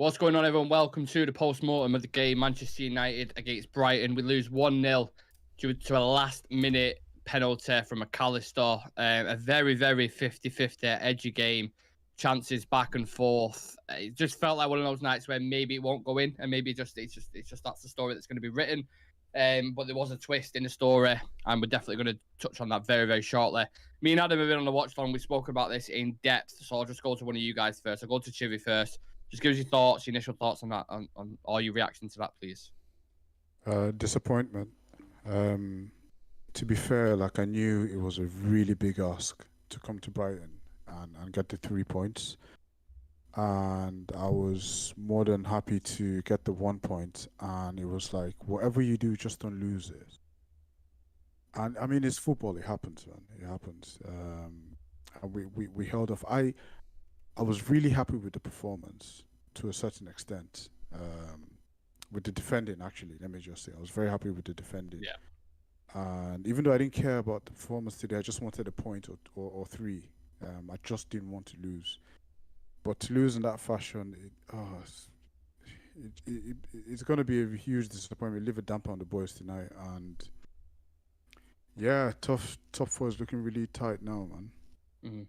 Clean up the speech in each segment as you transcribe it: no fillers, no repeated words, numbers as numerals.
What's going on, everyone? Welcome to the post-mortem of the game, Manchester United against Brighton. We lose 1-0 due to a last-minute penalty from McAllister. A very, very 50-50 edgy game. Chances back and forth. It just felt like one of those nights where maybe it won't go in, and maybe it's just that's the story that's going to be written. But there was a twist in the story, and we're definitely going to touch on that very, very shortly. Me and Adam have been on the watch long. We've spoken about this in depth, so I'll just go to one of you guys first. I'll go to Chivy first. Just give us your thoughts, your initial thoughts on that, on all your reaction to that, please. Disappointment. To be fair, like, I knew it was a really big ask to come to Brighton and get the 3 points. And I was more than happy to get the 1 point. And it was like, whatever you do, just don't lose it. And I mean, it's football. It happens, man. It happens. And we held off. I was really happy with the performance to a certain extent. With the defending, actually, let me just say, I was very happy with the defending. Yeah. And even though I didn't care about the performance today, I just wanted a point or three. I just didn't want to lose. But to lose in that fashion, it's going to be a huge disappointment. Leave a damper on the boys tonight. And yeah, top four is looking really tight now, man. Mm-hmm.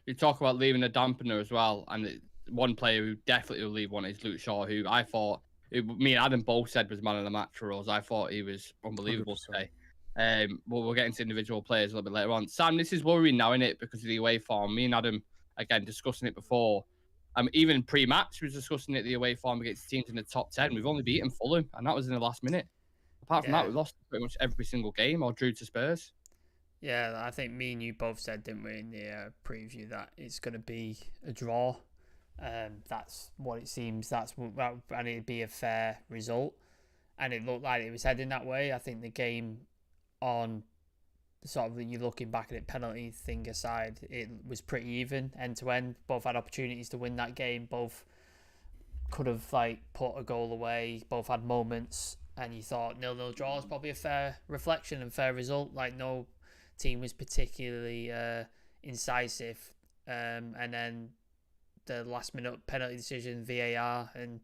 You talk about leaving a dampener as well, and one player who definitely will leave one is Luke Shaw, who I thought, me and Adam both said was man of the match for us. I thought he was unbelievable 100%. today. But we'll get into individual players a little bit later on. Sam, this is worrying now, isn't it? Because of the away form. Me and Adam, again, discussing it before. Even pre-match, we was discussing it, the away form against teams in the top 10. We've only beaten Fulham, and that was in the last minute. Apart from that, we've lost pretty much every single game or drew to Spurs. Yeah, I think me and you both said, didn't we, in the preview, that it's going to be a draw. That's what it seems. And it'd be a fair result. And it looked like it was heading that way. I think the game, on sort of, you looking back at it, penalty thing aside, it was pretty even end to end. Both had opportunities to win that game. Both could have put a goal away. Both had moments, and you thought 0-0 draw is probably a fair reflection and fair result. No team was particularly incisive, and then the last minute penalty decision, VAR, and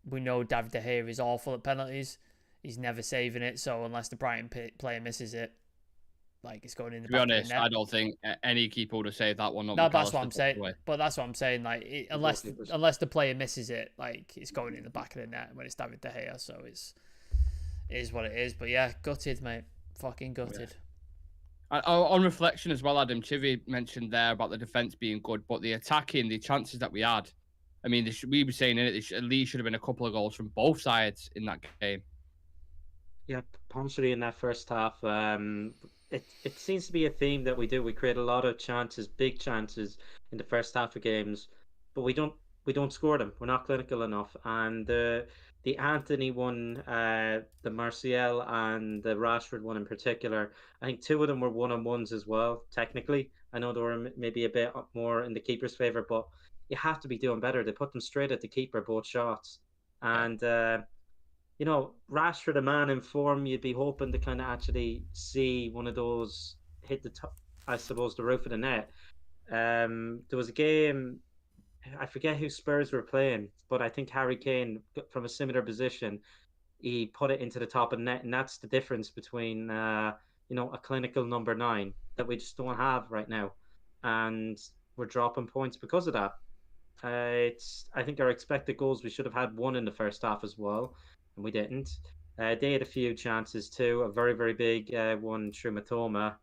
we know David De Gea is awful at penalties. He's never saving it, so unless the Brighton player misses it, it's going in the back of the net. To be honest, I don't think any keeper would have saved that one. No, that's what I'm saying. But that's what I'm saying. Unless the player misses it, it's going in the back of the net when it's David De Gea. So it is what it is. But yeah, gutted, mate. Fucking gutted. Yeah. On reflection as well, Adam, Chivy mentioned there about the defence being good, but the attacking, the chances that we had, I mean, we were saying in it, at least should have been a couple of goals from both sides in that game. Yeah, punctually in that first half, it seems to be a theme that we do. We create a lot of chances, big chances in the first half of games, but we don't score them. We're not clinical enough. And the Anthony one, the Martial and the Rashford one in particular, I think two of them were one-on-ones as well, technically. I know they were maybe a bit more in the keeper's favour, but you have to be doing better. They put them straight at the keeper, both shots. And, Rashford, a man in form, you'd be hoping to kind of actually see one of those hit the top, I suppose, the roof of the net. There was a game, I forget who Spurs were playing, but I think Harry Kane, from a similar position, he put it into the top of the net, and that's the difference between, a clinical number 9 that we just don't have right now, and we're dropping points because of that. I think our expected goals, we should have had one in the first half as well, and we didn't. They had a few chances too, a very, very big one through Matoma.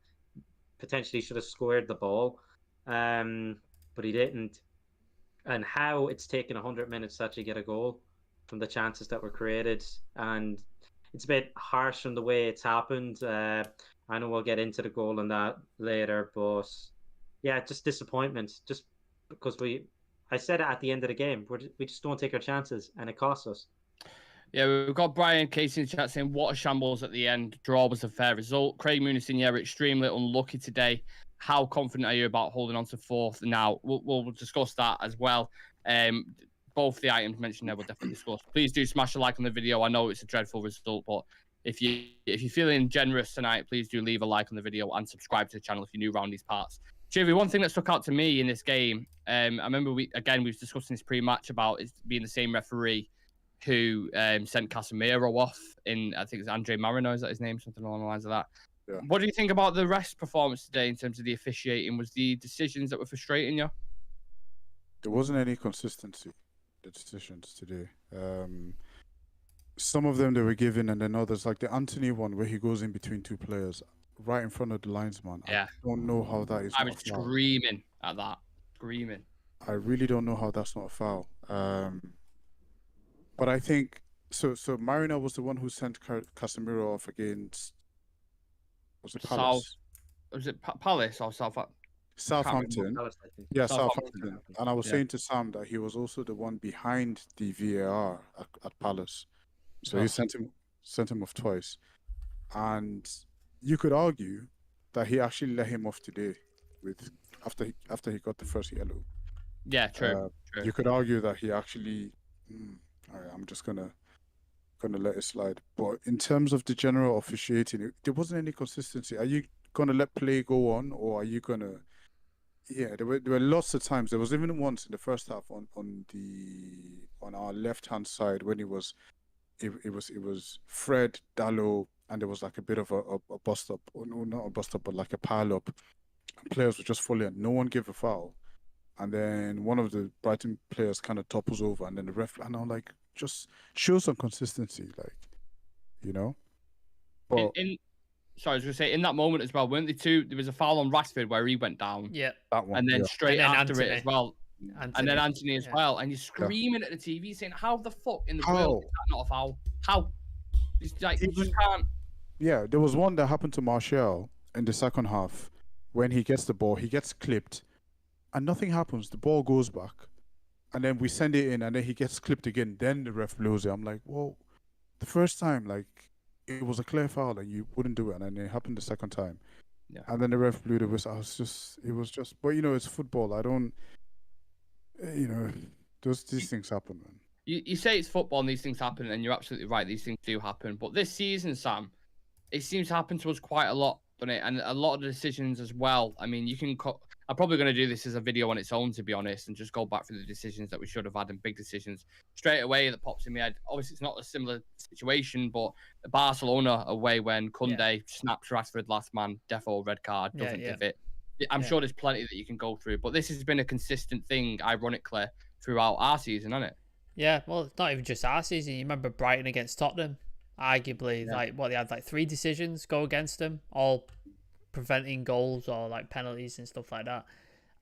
Potentially should have squared the ball, but he didn't. And how it's taken 100 minutes to actually get a goal from the chances that were created. And it's a bit harsh on the way it's happened. I know we'll get into the goal and that later, but yeah, just disappointment. Just because I said it at the end of the game, we just don't take our chances, and it costs us. Yeah, we've got Brian Casey in the chat saying, what a shambles at the end. Draw was a fair result. Craig Munisin, yeah, extremely unlucky today. How confident are you about holding on to fourth now? We'll discuss that as well. Both the items mentioned there we'll definitely discuss. Please do smash a like on the video. I know it's a dreadful result, but if you're feeling generous tonight, please do leave a like on the video and subscribe to the channel if you're new around these parts. Jivy, one thing that stuck out to me in this game, I remember we were discussing this pre-match about it being the same referee who sent Casemiro off in, I think it's Andre Marino, is that his name? Something along the lines of that. Yeah. What do you think about the rest performance today in terms of the officiating? Was the decisions that were frustrating you? There wasn't any consistency, the decisions today. Some of them they were given, and then others, like the Anthony one where he goes in between two players right in front of the linesman. Yeah. I don't know how that is I not was a foul. screaming at that. Screaming. I really don't know how that's not a foul. But I think so Marino was the one who sent Casemiro off against, was it Palace? Was it Palace or Southampton. Yeah, Southampton. And I was Yeah. saying to Sam that he was also the one behind the VAR at Palace. So he sent him off twice. And you could argue that he actually let him off today after he got the first yellow. Yeah, true. You could argue that he actually all right, I'm just gonna let it slide. But in terms of the general officiating, there wasn't any consistency. Are you gonna let play go on, or are you gonna? Yeah, there were lots of times. There was even once in the first half on our left hand side when it was Fred, Dallo, and there was like a bit of a bust up, or no, not a bust up, but like a pile up. Players were just falling. No one gave a foul, and then one of the Brighton players kind of topples over, and then the ref, and I'm like, just show some consistency, like, you know. But sorry, I was going to say, in that moment as well, weren't they two? There was a foul on Rashford where he went down. Yeah. that one, And then yeah. straight And then after it Anthony. as well. And then Anthony as Yeah. well. And you're screaming at the TV saying, how the fuck in the How? world is that not a foul? How? It's like, you just can't. Yeah, there was one that happened to Martial in the second half when he gets the ball, he gets clipped, and nothing happens. The ball goes back, and then we send it in, and then he gets clipped again. Then the ref blows it. I'm like, well, the first time, like, it was a clear foul, and you wouldn't do it, and then it happened the second time. Yeah. And then the ref blew the whistle. It was just, but you know, it's football. I don't, you know, these things happen, man. You say it's football and these things happen, and you're absolutely right. These things do happen. But this season, Sam, it seems to happen to us quite a lot, doesn't it? And a lot of the decisions as well. I mean, you can. I'm probably going to do this as a video on its own, to be honest, and just go back through the decisions that we should have had and big decisions straight away that pops in my head. Obviously, it's not a similar situation, but the Barcelona away when Koundé snaps Rashford last man, defo red card, doesn't give it. I'm sure there's plenty that you can go through, but this has been a consistent thing, ironically, throughout our season, hasn't it? Yeah, well, it's not even just our season. You remember Brighton against Tottenham? Arguably, they had like 3 decisions go against them, all preventing goals or like penalties and stuff like that.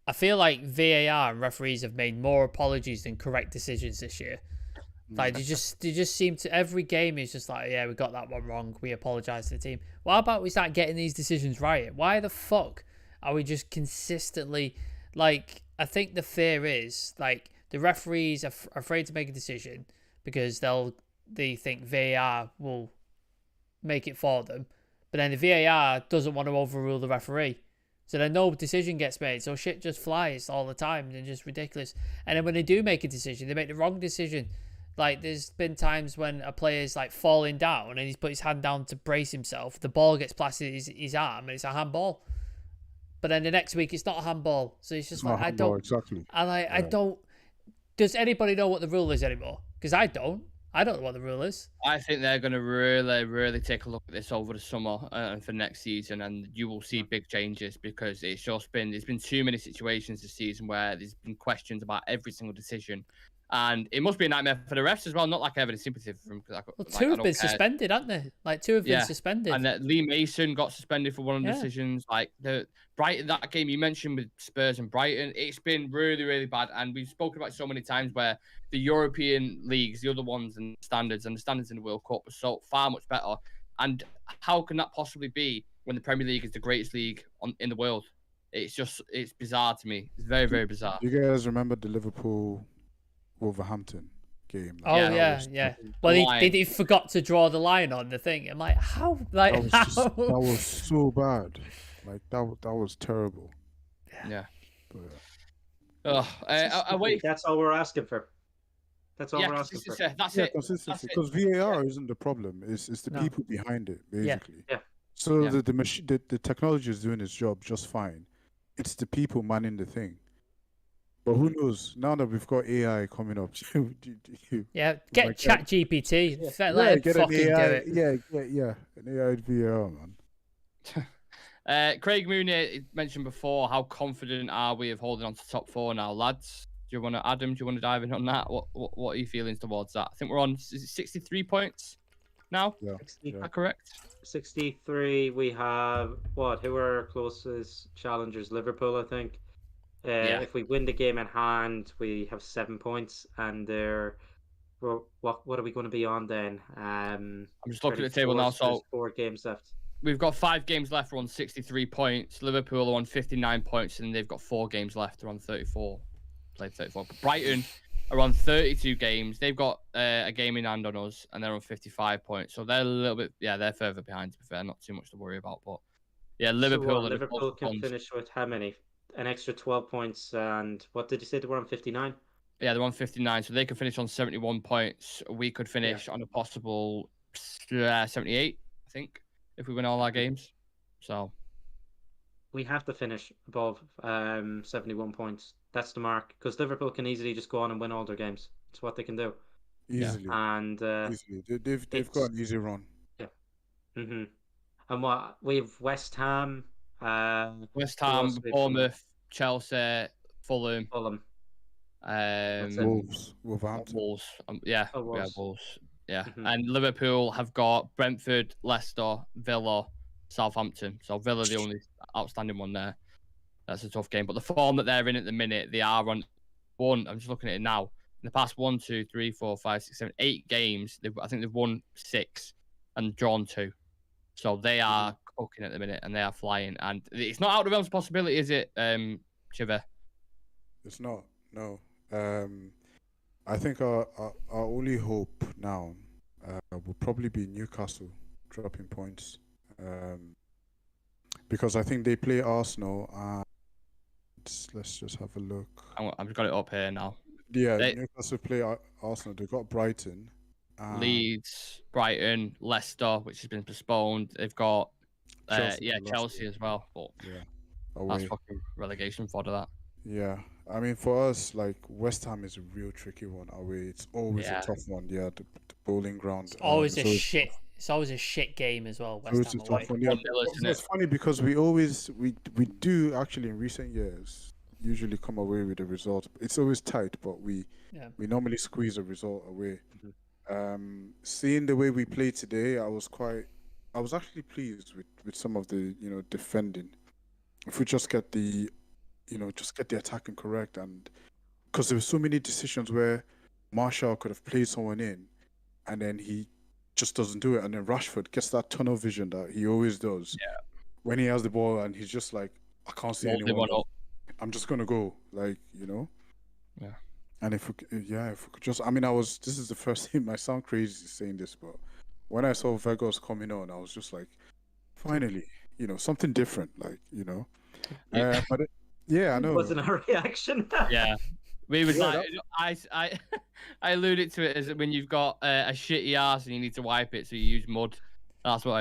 I feel like VAR and referees have made more apologies than correct decisions this year. Like they just seem to, every game is just like, yeah, we got that one wrong, we apologise to the team. Well, how about we start getting these decisions right? Why the fuck are we just consistently, like, I think the fear is like the referees are afraid to make a decision because they think VAR will make it for them, but then the VAR doesn't want to overrule the referee, so then no decision gets made, so shit just flies all the time and just ridiculous. And then when they do make a decision, they make the wrong decision. Like there's been times when a player's like falling down and he's put his hand down to brace himself, the ball gets plastered in his arm and it's a handball, but then the next week it's not a handball. So it's just It's like, not I handball, don't exactly. and I don't. Does anybody know what the rule is anymore? Because I don't know what the rule is. I think they're going to really, really take a look at this over the summer and for next season, and you will see big changes because there's been too many situations this season where there's been questions about every single decision, and it must be a nightmare for the refs as well. Not like I have any sympathy for them. Well, 2 have been suspended, haven't they? Like 2 have been suspended. And Lee Mason got suspended for one of the decisions. Like the Brighton, that game you mentioned with Spurs and Brighton, it's been really, really bad. And we've spoken about it so many times where the European leagues, the other ones, and the standards in the World Cup are so far much better. And how can that possibly be when the Premier League is the greatest league in the world? It's bizarre to me. It's very, very bizarre. Do you guys remember the Liverpool Wolverhampton game? Oh yeah. Well, they forgot to draw the line on the thing. I'm like, how? Like, that was so bad. Like that was terrible. Yeah. But, that's all we're asking for. That's all we're asking for. That's it. Consistency. Because VAR isn't the problem. It's the people behind it, basically. Yeah. So the technology is doing its job just fine. it's the people manning the thing. But who knows? Now that we've got AI coming up, Yeah, get like, Chat GPT. yeah, Let him get an fucking do AI, it. yeah, an AI VAR, man. Craig Mooney mentioned before, how confident are we of holding on to top 4 now, lads? Do you want to, Adam? Do you want to dive in on that? What are your feelings towards that? I think we're on 63 points now. Yeah, 60, Is that correct? 63. We have what? Who are our closest challengers? Liverpool, I think. Yeah. If we win the game in hand, we have 7 points, and what are we going to be on then? I'm just looking at the table 34, now. so there's So 4 games left. we've got 5 games left. We're on 63 points. Liverpool are on 59 points, and they've got 4 games left. They're on 34. Played 34. But Brighton are on 32 games. They've got a game in hand on us, and they're on 55 points. So they're a little bit, they're further behind, to be fair. Not too much to worry about. But yeah, Liverpool So are the Liverpool closest can ones. finish with how many? An extra 12 points, and what did you say? They were on 59? Yeah, they're on 59, so they could finish on 71 points. We could finish on a possible 78, I think, if we win all our games. So We have to finish above 71 points. That's the mark, because Liverpool can easily just go on and win all their games. It's what they can do. easily, And easily. They've got it's an easy run. and what we have West Ham, West who Ham, else we have coming? Bournemouth, Chelsea, Fulham, Fulham. um, Wolves, Wolverhampton. Wolves. Yeah, Oh, we have Wolves. Wolves. Yeah, Mhm. and Liverpool have got Brentford, Leicester, Villa, Southampton. So Villa the only outstanding one there. That's a tough game. But the form that they're in at the minute, they are on one. I'm just looking at it now. In the past 1, 2, 3, 4, 5, 6, 7, 8 games, I think they've won 6 and drawn 2. So they are cooking at the minute, and they are flying. And it's not out of the realms of possibility, is it, Chiver? It's not. No. I think our only hope now will probably be Newcastle dropping points, because I think they play Arsenal. And let's just have a look. I've got it up here now. Yeah, Newcastle play Arsenal. They got Brighton, Leeds, Brighton, Leicester, which has been postponed. They've got Chelsea as well. But that's fucking relegation fodder, that. Yeah, I mean, for us, like, West Ham is a real tricky one away. It's always a tough one. Yeah, the bowling ground. It's always a shit. It's always a shit game as well. West Ham away. Yeah, it's funny because we do actually in recent years usually come away with a result. It's always tight, but we normally squeeze a result away. Seeing the way we played today, I was actually pleased with some of the defending. If we just get the attacking correct, and because there were so many decisions where Martial could have played someone in, and then he just doesn't do it, and then Rashford gets that tunnel vision that he always does. Yeah. When he has the ball and he's just like, I can't see anyone. I'm just gonna go, like, Yeah. And if we could just, I mean, this is the first time I sound crazy saying this, but when I saw Vegas coming on, I was just like, finally, something different, like, but I know. Wasn't our reaction. Yeah. We was I alluded to it as when you've got a shitty ass and you need to wipe it, so you use mud. That's what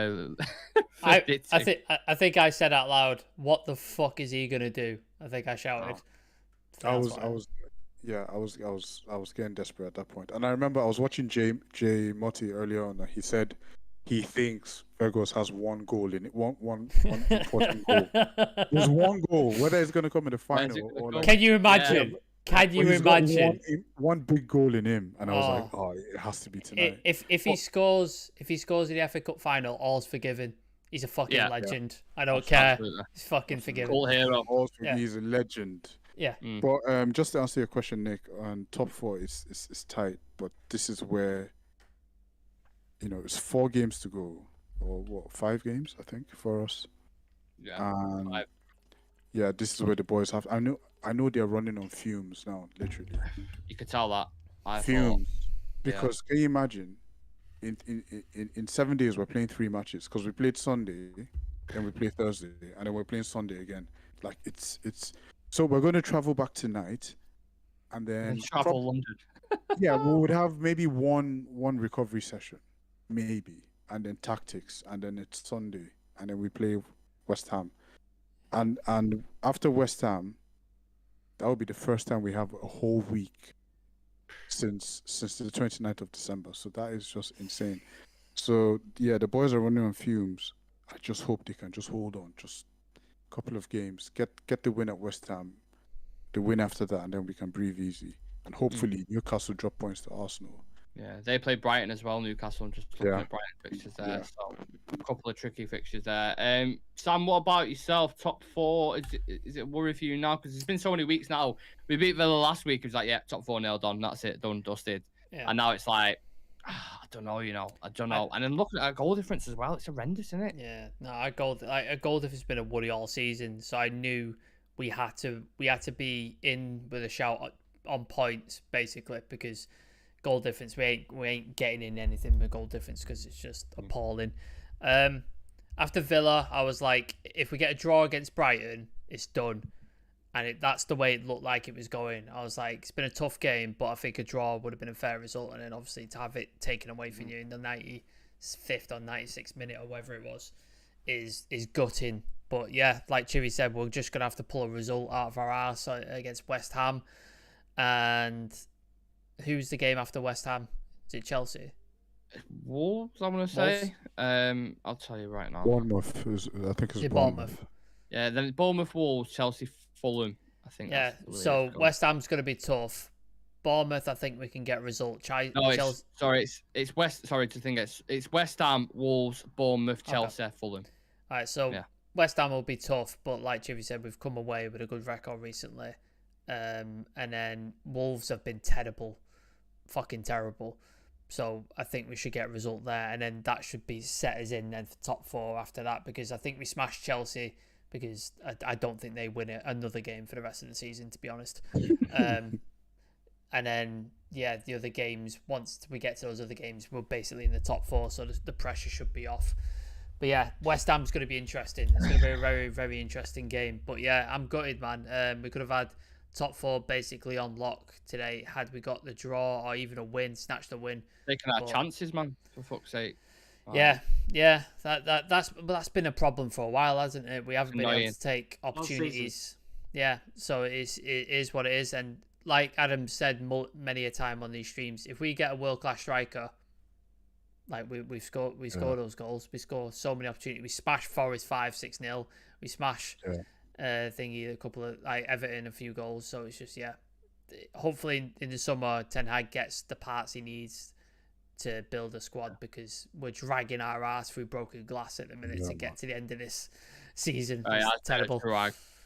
I think I said out loud, "What the fuck is he gonna do?" I think I shouted. I was getting desperate at that point, and I remember I was watching Jay Motti earlier on. He said he thinks Vegas has one goal in it, one important goal. There's one goal, whether it's going to come in the final or like. Can you imagine? Yeah. Can you imagine one big goal in him? And I was like, oh, it has to be tonight. If he scores in the FA Cup final, all's forgiven. He's a fucking legend. I don't care. Absolutely. He's fucking forgiven. Cool hero. He's a legend. Yeah. But just to answer your question, Nick, on top 4 is tight, but this is where it's 4 games to go, or what, 5 games I think for us. Yeah. 5. Yeah, this is where the boys have. I know they're running on fumes now, literally. You could tell that. Because can you imagine? In 7 days we're playing 3 matches, because we played Sunday, then we played Thursday, and then we're playing Sunday again. Like it's. So we're going to travel back tonight, and then travel London. Yeah, we would have maybe one recovery session, maybe, and then tactics, and then it's Sunday, and then we play West Ham. And after West Ham, that would be the first time we have a whole week since the 29th of December. So that is just insane. So yeah, the boys are running on fumes. I just hope they can just hold on, just a couple of games, get the win at West Ham, the win after that, and then we can breathe easy. And hopefully Newcastle drop points to Arsenal. Yeah, they play Brighton as well, Newcastle. I'm just looking Yeah. at Brighton fixtures there. Yeah. So a couple of tricky fixtures there. Sam, what about yourself? Top 4? Is it worry for you now? Because it's been so many weeks now. We beat Villa last week. It was like, yeah, top 4 nailed on. That's it, done, dusted. Yeah. And now it's like, I don't know, I don't know. And then looking at our goal difference as well, it's horrendous, isn't it? Yeah, no, our goal difference has been a worry all season. So I knew we had to be in with a shout on points basically, because goal difference we ain't getting in anything with goal difference because it's just appalling. After Villa, I was like, if we get a draw against Brighton, it's done. And that's the way it looked like it was going. I was like, it's been a tough game, but I think a draw would have been a fair result. And then obviously to have it taken away from you in the 95th or 96th minute or whatever it was is gutting. But yeah, like Chivi said, we're just going to have to pull a result out of our arse against West Ham. And who's the game after West Ham? Is it Chelsea? Wolves, I'm going to say. I'll tell you right now. Bournemouth I think it's Bournemouth. Yeah, then it's Bournemouth, Wolves, Chelsea, Fulham. I think. Yeah. So West Ham's going to be tough. Bournemouth, I think we can get a result. It's West. Sorry to think it's West Ham, Wolves, Bournemouth, Chelsea, Fulham. All right. So West Ham will be tough, but like Jimmy said, we've come away with a good record recently. And then Wolves have been terrible, fucking terrible. So I think we should get a result there, and then that should be set us in then for top 4 after that, because I think we smashed Chelsea. Because I don't think they win another game for the rest of the season, to be honest. And then, yeah, the other games, once we get to those other games, we're basically in the top 4, so the pressure should be off. But yeah, West Ham's going to be interesting. It's going to be a very, very interesting game. But yeah, I'm gutted, man. We could have had top 4 basically on lock today had we got the draw or even a win, snatched a win. Taking our chances, man, for fuck's sake. Wow. Yeah. That's been a problem for a while, hasn't it? We haven't been able to take opportunities. Yeah, so it is what it is. And like Adam said many a time on these streams, if we get a world class striker, like we score those goals. We score so many opportunities. We smash Forest 5-6-0. We smash a couple of like Everton a few goals. So it's just hopefully in the summer Ten Hag gets the parts he needs to build a squad, because we're dragging our ass through broken glass at the minute to get to the end of this season. It's terrible.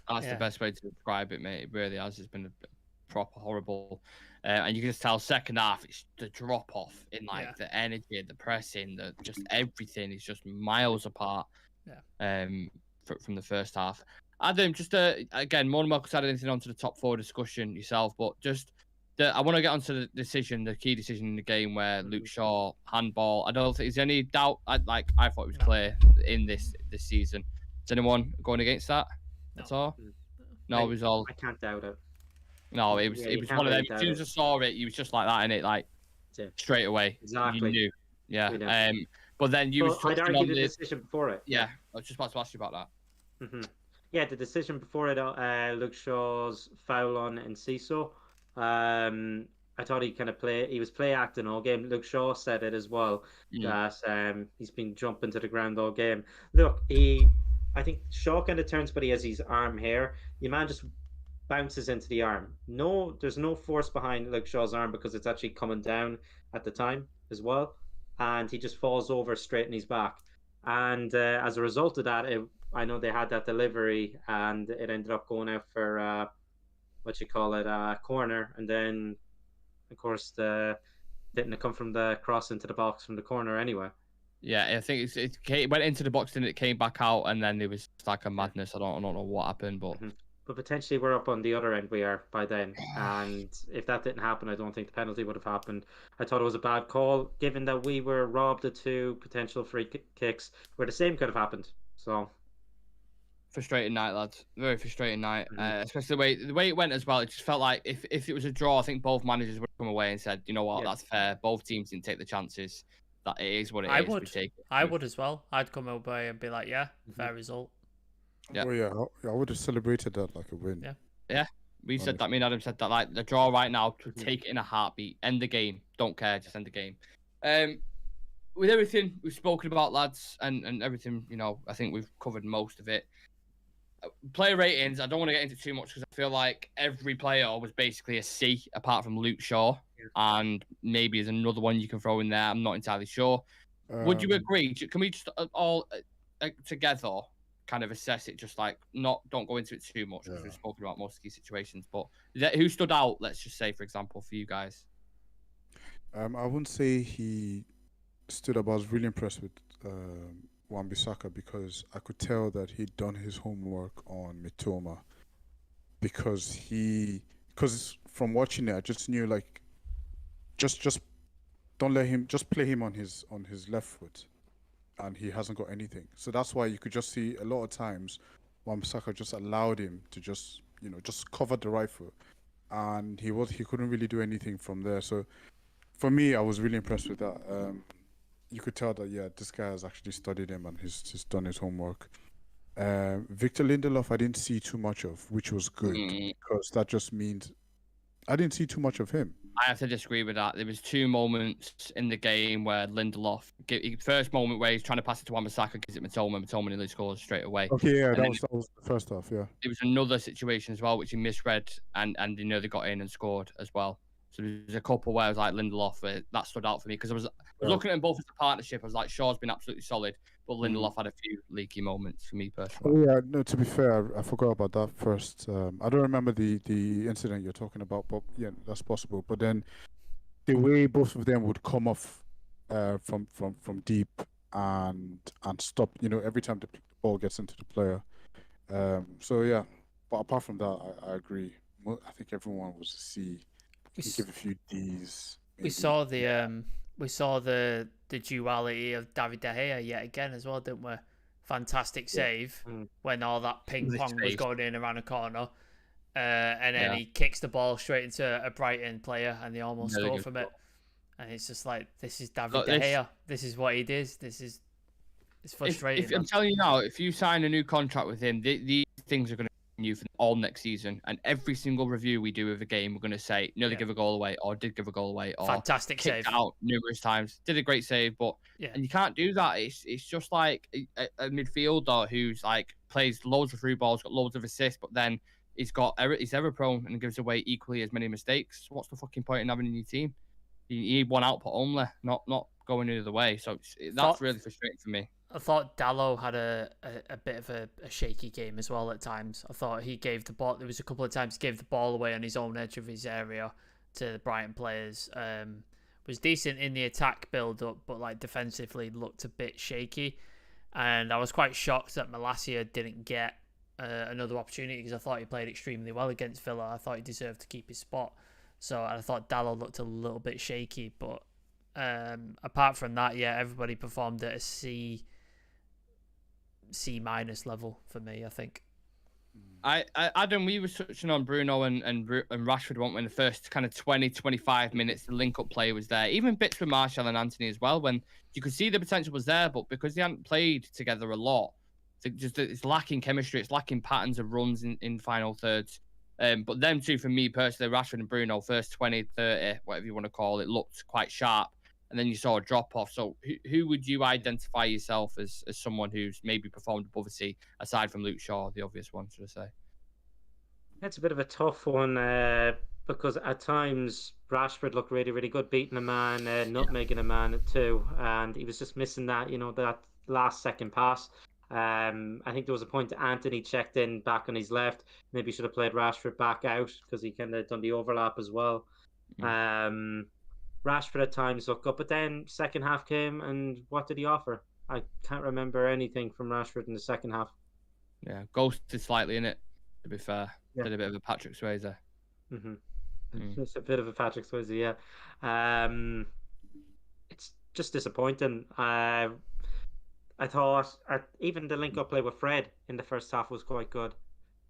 That's the best way to describe it, mate. It really has. It's been a proper horrible. And you can just tell second half, it's the drop off in the energy, the pressing, just everything is just miles apart. From the first half. Adam, just again, more than welcome to add anything onto the top 4 discussion yourself, but just. I want to get onto the decision, the key decision in the game where Luke Shaw handball. I don't think there's any doubt. I thought it was clear in this season. Is anyone going against that at all? No, it was all. I can't doubt it. No, it was one of them. As soon as I saw it, he was just like that, innit? Like straight away. Exactly. You knew. Yeah. But then you was I'd argue the decision before it. Yeah, I was just about to ask you about that. Mm-hmm. Yeah, the decision before it. Luke Shaw's foul on Enciso. I thought he was play acting all game. Luke Shaw said it as well, that he's been jumping to the ground all game. Look, I think Shaw kind of turns, but he has his arm here. Your man just bounces into the arm. No, there's no force behind Luke Shaw's arm because it's actually coming down at the time as well, and he just falls over straight in his back. And as a result of that, I know they had that delivery, and it ended up going out for corner, and then of course didn't come from the cross into the box from the corner anyway. Yeah, I think it went into the box and it came back out, and then it was like a madness. I don't know what happened, but but potentially we're up on the other end. We are by then, and if that didn't happen, I don't think the penalty would have happened. I thought it was a bad call, given that we were robbed of 2 potential free kicks where the same could have happened. So. Frustrating night, lads. Very frustrating night. Especially the way it went as well. It just felt like if it was a draw, I think both managers would come away and said, you know what, that's fair. Both teams didn't take the chances. That it is what it is. I would as well. I'd come away and be like, fair result. Yeah. Oh yeah, I would have celebrated that like a win. Yeah. We said that. Me and Adam said that. Like the draw right now, to take it in a heartbeat, end the game. Don't care, just end the game. With everything we've spoken about, lads, and everything, I think we've covered most of it. Player ratings, I don't want to get into too much because I feel like every player was basically a C apart from Luke Shaw, and maybe there's another one you can throw in there. I'm not entirely sure. Would you agree? Can we just all together kind of assess it? Just like don't go into it too much because we've spoken about most key situations. But who stood out? Let's just say, for example, for you guys. I wouldn't say he stood up. I was really impressed with Wan-Bissaka because I could tell that he'd done his homework on Mitoma because from watching it, I just knew like just don't let him, just play him on his left foot, and he hasn't got anything. So that's why you could just see a lot of times Wan-Bissaka just allowed him to just cover the right foot, and he couldn't really do anything from there. So for me, I was really impressed with that. You could tell that this guy has actually studied him and he's just done his homework. Victor Lindelof, I didn't see too much of, which was good because that just means I didn't see too much of him. I have to disagree with that. There was 2 moments in the game where Lindelof, first moment where he's trying to pass it to Wan-Bissaka, gives it Mitoma nearly scores straight away. Okay, yeah, that was the first half, yeah. There was another situation as well which he misread, and they got in and scored as well. So there's a couple where I was like Lindelof, that stood out for me because I was looking at them both as a partnership. I was like, Shaw's been absolutely solid, but Lindelof had a few leaky moments for me personally. Oh yeah, no. To be fair, I forgot about that first. I don't remember the incident you're talking about, but yeah, that's possible. But then the way both of them would come off from deep and stop, every time the ball gets into the player. So yeah, but apart from that, I agree. I think everyone was a C. Give a few D's. Maybe. We saw the duality of David De Gea yet again as well, didn't we? Fantastic save when all that ping pong was going in around a corner, and then he kicks the ball straight into a Brighton player, and they almost score from it. And it's just like, this is David De Gea. This is what he does. It's frustrating. If I'm telling you now, if you sign a new contract with him, these things are going to continue for all next season. And every single review we do of a game, we're going to say, nearly give a goal away, or did give a goal away, or fantastic save out numerous times, did a great save. But and you can't do that. It's just like a midfielder who's like plays loads of through balls, got loads of assists, but then he's error prone and gives away equally as many mistakes. What's the fucking point in having in your team? You need one output only, not going the other way. So that's really frustrating for me. I thought Dalot had a bit of a shaky game as well at times. I thought he gave the ball. There was a couple of times he gave the ball away on his own edge of his area to the Brighton players. Was decent in the attack build up, but like defensively looked a bit shaky. And I was quite shocked that Malacia didn't get another opportunity because I thought he played extremely well against Villa. I thought he deserved to keep his spot. So I thought Dalot looked a little bit shaky, but apart from that, everybody performed at a C- level for me, I think. Adam, we were touching on Bruno and Rashford, weren't we, in the first kind of 20-25 minutes. The link-up play was there. Even bits with Martial and Anthony as well, when you could see the potential was there, but because they hadn't played together a lot, it's lacking chemistry, it's lacking patterns of runs in final thirds. But them two, for me personally, Rashford and Bruno, first 20, 30, whatever you want to call it, looked quite sharp. And then you saw a drop-off. So who would you identify yourself as someone who's maybe performed above a C, aside from Luke Shaw, the obvious one, should I say? It's a bit of a tough one because at times Rashford looked really, really good, beating a man, nutmegging a man at 2, and he was just missing that, that last second pass. I think there was a point Anthony checked in back on his left. Maybe should have played Rashford back out because he kind of done the overlap as well. Rashford at times looked up, but then second half came, and what did he offer? I can't remember anything from Rashford in the second half. Yeah, ghosted slightly in it, to be fair. Did a bit of a Patrick Swayze. It's a bit of a Patrick Swayze, yeah. It's just disappointing. I thought even the link-up play with Fred in the first half was quite good.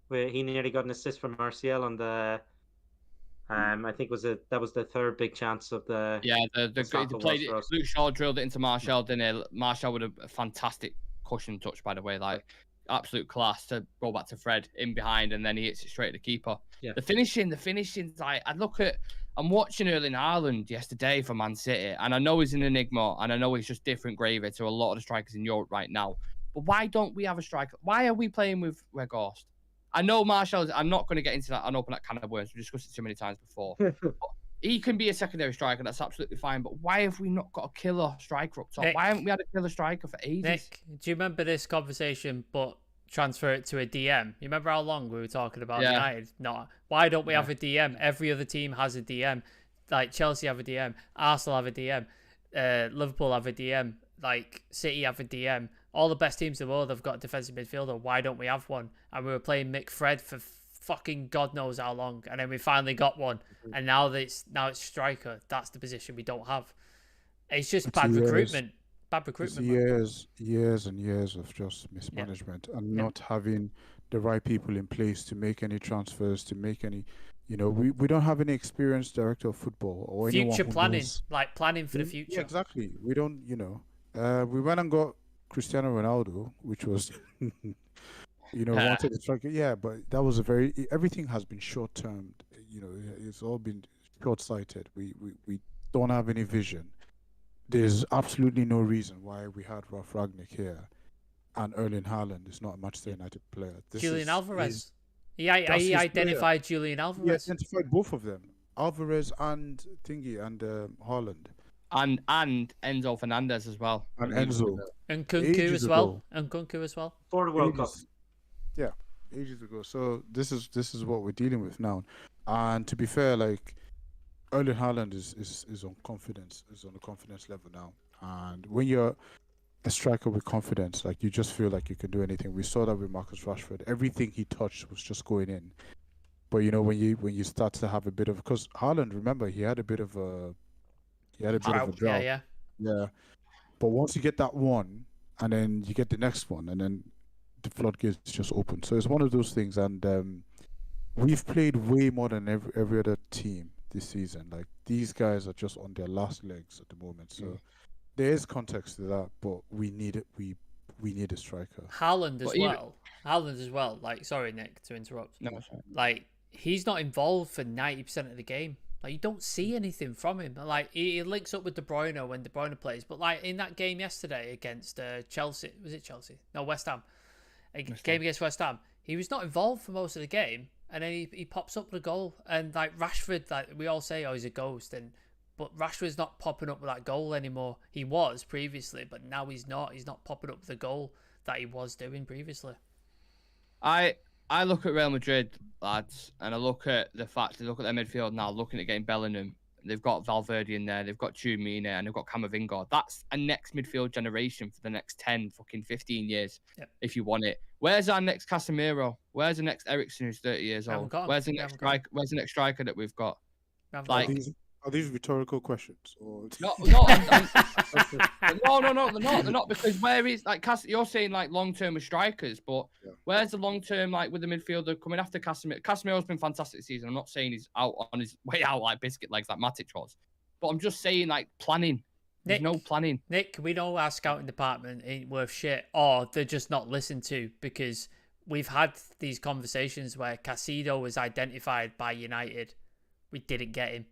Where he nearly got an assist from Martial on the... I think that was the third big chance of the... Yeah, Luke Shaw drilled it into Martial, didn't he? Martial with a fantastic cushion touch, by the way. Like, absolute class to go back to Fred in behind, and then he hits it straight at the keeper. Yeah. The finishing's like, I'm watching Erling Haaland yesterday for Man City, and I know he's an enigma, and I know he's just different gravy to a lot of the strikers in Europe right now. But why don't we have a striker? Why are we playing with Weghorst? I know Martial. I'm not going to get into that and open that can of worms. We discussed it too many times before. He can be a secondary striker. That's absolutely fine. But why have we not got a killer striker up top? Nick, why haven't we had a killer striker for ages? Nick, do you remember this conversation, but transfer it to a DM? You remember how long we were talking about United? No. Why don't we have a DM? Every other team has a DM. Like Chelsea have a DM. Arsenal have a DM. Liverpool have a DM. Like City have a DM. All the best teams in the world have got a defensive midfielder. Why don't we have one? And we were playing Mick Fred for fucking God knows how long, and then we finally got one. And now it's striker. That's the position we don't have. It's just bad recruitment. Bad recruitment. Years and years of just mismanagement and not having the right people in place to make any transfers, to make any. We don't have any experienced director of football or future planning, knows. like planning for the future. Yeah, exactly. We don't. We went and got Cristiano Ronaldo, which was, wanted to strike. Yeah, but that was everything has been short-termed. It's all been short-sighted. We don't have any vision. There's absolutely no reason why we had Ralf Rangnick here and Erling Haaland is not a Manchester United player. Julian Alvarez. He identified Julian Alvarez. He identified both of them, Alvarez and Haaland. And Enzo Fernandez as well. And Enzo. And Kunku as well. And Kunku as well. For the World Cup. Yeah, ages ago. So this is what we're dealing with now. And to be fair, like Erling Haaland is on confidence, is on a confidence level now. And when you're a striker with confidence, like you just feel like you can do anything. We saw that with Marcus Rashford. Everything he touched was just going in. But when you start to have a bit of, because Haaland, remember, he had a bit of a drought. Yeah. But once you get that one, and then you get the next one, and then the floodgates just open. So it's one of those things, and we've played way more than every other team this season. Like these guys are just on their last legs at the moment. So there is context to that, but we need it. We need a striker. Haaland as well. Like, sorry, Nick, to interrupt. No, sorry. Like, he's not involved for 90% of the game. Like, you don't see anything from him. Like, he links up with De Bruyne when De Bruyne plays. But, like, in that game yesterday against Chelsea, was it Chelsea? No, West Ham. Game against West Ham. He was not involved for most of the game. And then he pops up with a goal. And, like, Rashford, like, we all say, he's a ghost. But Rashford's not popping up with that goal anymore. He was previously, but now he's not. He's not popping up with the goal that he was doing previously. I look at Real Madrid, lads, and I look at the fact, look at their midfield now, looking at getting Bellingham. They've got Valverde in there, they've got Tchouaméni, and they've got Camavinga. That's a next midfield generation for the next 10, fucking 15 years, if you want it. Where's our next Casemiro? Where's the next Eriksen who's 30 years old? Where's the next striker that we've got? Like, are these rhetorical questions? Or... No, they're not, because where is, like, you're saying, like, long-term strikers, but where's the long-term, like, with the midfielder coming after Casemiro? Casemiro's been fantastic this season. I'm not saying he's out on his way out like biscuit legs like Matic was, but I'm just saying, like, planning. There's no planning. Nick, we know our scouting department ain't worth shit, or they're just not listened to, because we've had these conversations where Caicedo was identified by United. We didn't get him.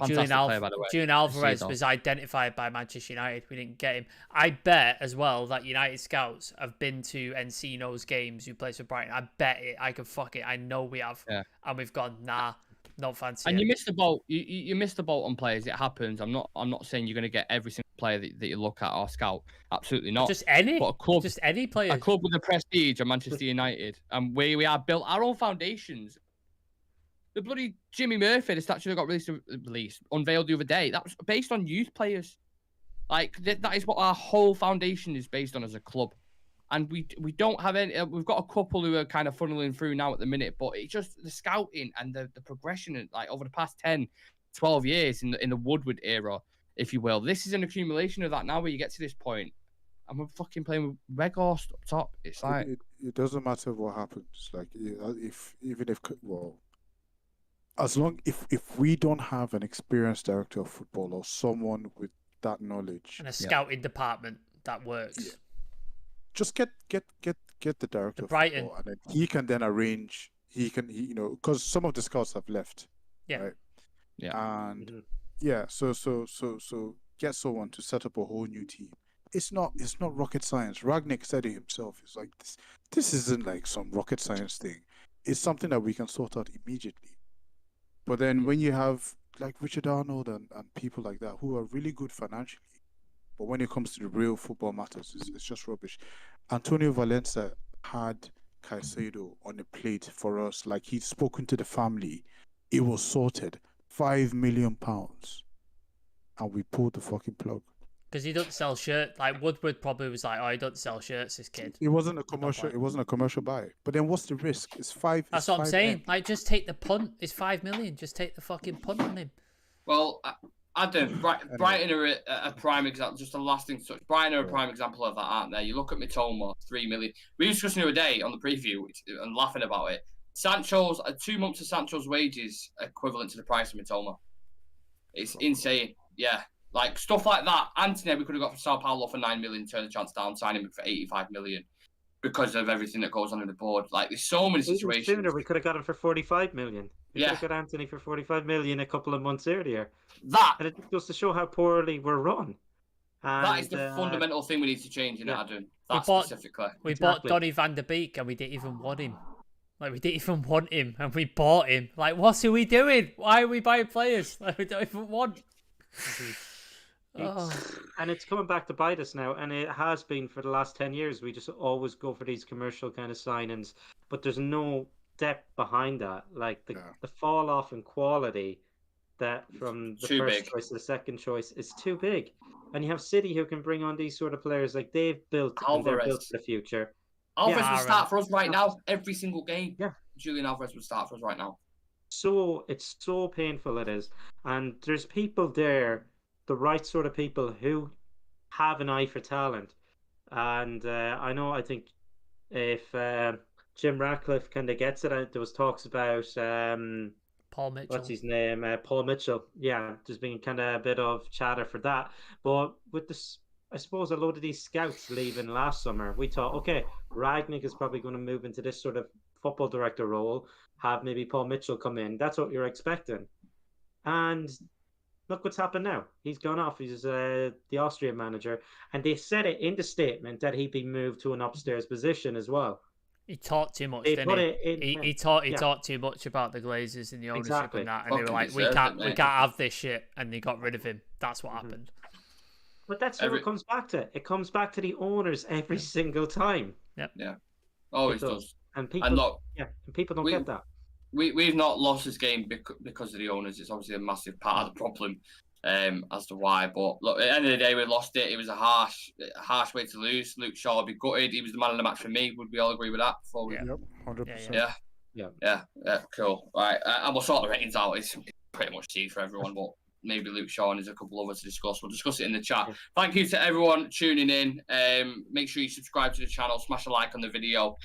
Julian Alvarez was identified by Manchester United. We didn't get him. I bet as well that United scouts have been to Encino's games who plays for Brighton. I bet it. I can fuck it. I know we have. Yeah. And we've gone, nah, not fancy. And you missed the boat. You missed the boat on players. It happens. I'm not saying you're going to get every single player that you look at or scout. Absolutely not. Just any. But a club, just any player. A club with the prestige of Manchester United, and where we have built our own foundations. The bloody Jimmy Murphy, the statue that got unveiled the other day, that was based on youth players. Like, that is what our whole foundation is based on as a club. And we don't have any, we've got a couple who are kind of funneling through now at the minute, but it's just the scouting and the progression, like, over the past 10, 12 years in the Woodward era, if you will. This is an accumulation of that now where you get to this point, and we're fucking playing with Weghorst up top. It's like... It doesn't matter what happens. Like, as long if we don't have an experienced director of football or someone with that knowledge and a scouting department that works, just get get the director of Brighton. football, and then he can then arrange. Because some of the scouts have left. Yeah. Right? Yeah. And so get someone to set up a whole new team. It's not rocket science. Ragnick said it himself. It's like this isn't like some rocket science thing. It's something that we can sort out immediately. But then when you have like Richard Arnold and people like that who are really good financially, but when it comes to the real football matters, it's just rubbish. Antonio Valencia had Caicedo on the plate for us. Like, he'd spoken to the family. It was sorted. £5 million. And we pulled the fucking plug. Because he doesn't sell shirts. Like, Woodward probably was like, oh, he doesn't sell shirts, this kid. It wasn't a commercial buy. But then what's the risk? It's five. That's what I'm saying. Like, just take the punt. It's 5 million. Just take the fucking punt on him. Well, Adam, Brighton are a prime example. Just a last thing to touch. Brighton are a prime example of that, aren't they? You look at Mitoma, 3 million. We were discussing the other day on the preview and laughing about it. Sancho's 2 months of Sancho's wages equivalent to the price of Mitoma. It's insane. Yeah, like stuff like that. Anthony, we could have got from Sao Paulo for 9 million, turn the chance down, sign him for 85 million because of everything that goes on in the board. Like, there's so many situations. Sooner, we could have got him for 45 million. We could have got Anthony for 45 million a couple of months earlier. And it goes to show how poorly we're run. And, that is the fundamental thing we need to change in Adam. That specifically. We bought Donny van der Beek and we didn't even want him. Like, we didn't even want him and we bought him. Like, what are we doing? Why are we buying players like we don't even want? And it's coming back to bite us now, and it has been for the last 10 years. We just always go for these commercial kind of signings, but there's no depth behind that. Like, the fall off in quality that from the first choice to the second choice is too big. And you have City who can bring on these sort of players like they've built, and they're built for the future. Alvarez would start for us right now, every single game. Yeah, Julian Alvarez would start for us right now. So it's so painful, it is. And there's people there, the right sort of people who have an eye for talent. And I think if Jim Ratcliffe kind of gets it, there was talks about Paul Mitchell. What's his name? Paul Mitchell. Yeah, there's been kind of a bit of chatter for that. But with this, I suppose a load of these scouts leaving last summer, we thought, okay, Ragnick is probably going to move into this sort of football director role, have maybe Paul Mitchell come in. That's what you're expecting. And look what's happened now. He's gone off. He's the Austrian manager. And they said it in the statement that he'd be moved to an upstairs position as well. He talked too much, didn't he? He talked too much about the Glazers and the ownership and that. And they were like, we can't have this shit. And they got rid of him. That's what happened. But that's what it comes back to. It comes back to the owners every single time. Yeah. Always does. And people, people don't get that. We've not lost this game because of the owners. It's obviously a massive part of the problem as to why. But look, at the end of the day, we lost it. It was a harsh way to lose. Luke Shaw would be gutted. He was the man of the match for me. Would we all agree with that? Yep, 100%. Yeah, cool. All right, and we'll sort the ratings out. It's pretty much easy for everyone, but maybe Luke Shaw and there's a couple others to discuss. We'll discuss it in the chat. Yeah. Thank you to everyone tuning in. Make sure you subscribe to the channel. Smash a like on the video.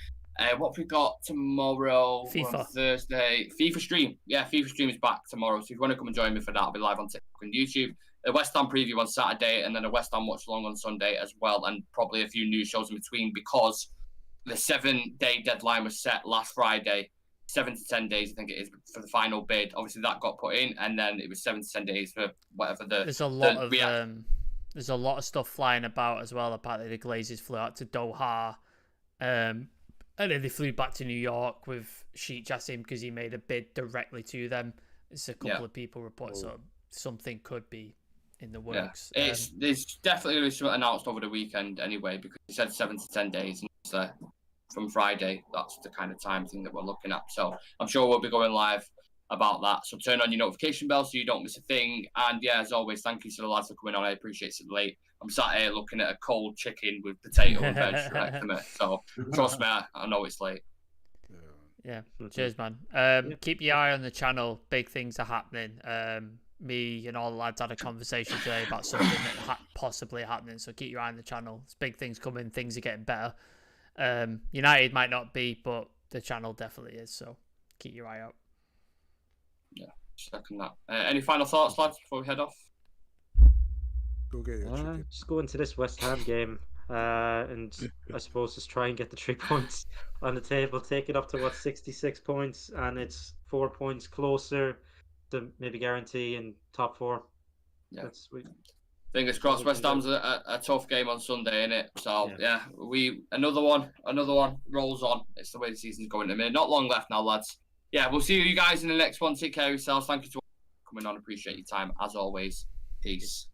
What have we got tomorrow? FIFA. On Thursday. FIFA stream. Yeah, FIFA stream is back tomorrow. So if you want to come and join me for that, I'll be live on TikTok and YouTube. A West Ham preview on Saturday and then a West Ham watch along on Sunday as well. And probably a few news shows in between because the 7-day deadline was set last Friday. 7 to 10 days, I think it is, for the final bid. Obviously, that got put in, and then it was 7 to 10 days for whatever the. There's a lot of stuff flying about as well. Apparently, the Glazers flew out to Doha, and then they flew back to New York with Sheikh Jassim because he made a bid directly to them. There's a couple of people report, so something could be in the works. Yeah. There's definitely going to be something announced over the weekend anyway, because he said 7 to 10 days, and it's from Friday. That's the kind of time thing that we're looking at. So I'm sure we'll be going live about that. So turn on your notification bell so you don't miss a thing. And yeah, as always, thank you to the lads for coming on. I appreciate it late. I'm sat here looking at a cold chicken with potato and veg right to me. So trust me, I know it's late. Yeah. Cheers, man. Keep your eye on the channel. Big things are happening. Me and all the lads had a conversation today about something that possibly happening. So keep your eye on the channel. There's big things coming. Things are getting better. United might not be, but the channel definitely is. So keep your eye out. Yeah, second that. Any final thoughts, lads, before we head off? Go get your chicken. Just go into this West Ham game and I suppose just try and get the 3 points on the table, take it up to 66 points, and it's 4 points closer to maybe guarantee in top 4. Yeah. That's we. Fingers crossed. West Ham's a tough game on Sunday, innit? So yeah, another one rolls on. It's the way the season's going. A minute, not long left now, lads. Yeah, we'll see you guys in the next one. Take care of yourselves. Thank you to all for coming on. Appreciate your time as always. Peace.